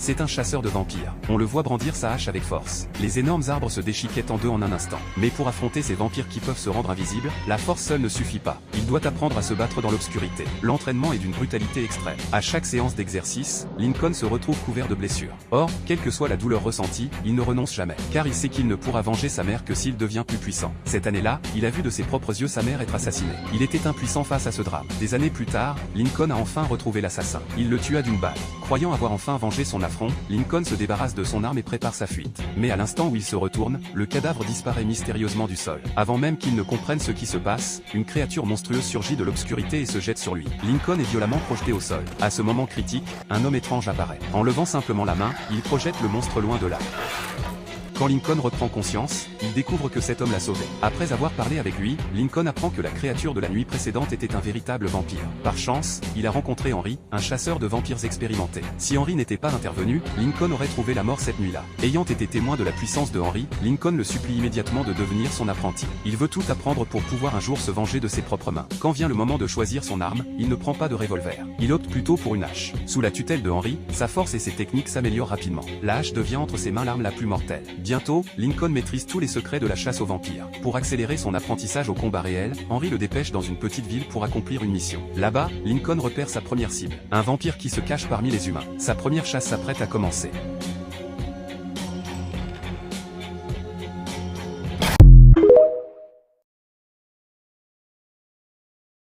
C'est un chasseur de vampires. On le voit brandir sa hache avec force. Les énormes arbres se déchiquettent en deux en un instant. Mais pour affronter ces vampires qui peuvent se rendre invisibles, la force seule ne suffit pas. Il doit apprendre à se battre dans l'obscurité. L'entraînement est d'une brutalité extrême. À chaque séance d'exercice, Lincoln se retrouve couvert de blessures. Or, quelle que soit la douleur ressentie, il ne renonce jamais. Car il sait qu'il ne pourra venger sa mère que s'il devient plus puissant. Cette année-là, il a vu de ses propres yeux sa mère être assassinée. Il était impuissant face à ce drame. Des années plus tard, Lincoln a enfin retrouvé l'assassin. Il le tua d'une balle. Croyant avoir enfin vengé son affront, Lincoln se débarrasse de son arme et prépare sa fuite. Mais à l'instant où il se retourne, le cadavre disparaît mystérieusement du sol. Avant même qu'il ne comprenne ce qui se passe, une créature monstrueuse surgit de l'obscurité et se jette sur lui. Lincoln est violemment projeté au sol. À ce moment critique, un homme étrange apparaît. En levant simplement la main, il projette le monstre loin de là. Quand Lincoln reprend conscience, il découvre que cet homme l'a sauvé. Après avoir parlé avec lui, Lincoln apprend que la créature de la nuit précédente était un véritable vampire. Par chance, il a rencontré Henry, un chasseur de vampires expérimenté. Si Henry n'était pas intervenu, Lincoln aurait trouvé la mort cette nuit-là. Ayant été témoin de la puissance de Henry, Lincoln le supplie immédiatement de devenir son apprenti. Il veut tout apprendre pour pouvoir un jour se venger de ses propres mains. Quand vient le moment de choisir son arme, il ne prend pas de revolver. Il opte plutôt pour une hache. Sous la tutelle de Henry, sa force et ses techniques s'améliorent rapidement. La hache devient entre ses mains l'arme la plus mortelle. Bientôt, Lincoln maîtrise tous les secrets de la chasse aux vampires. Pour accélérer son apprentissage au combat réel, Henry le dépêche dans une petite ville pour accomplir une mission. Là-bas, Lincoln repère sa première cible, un vampire qui se cache parmi les humains. Sa première chasse s'apprête à commencer.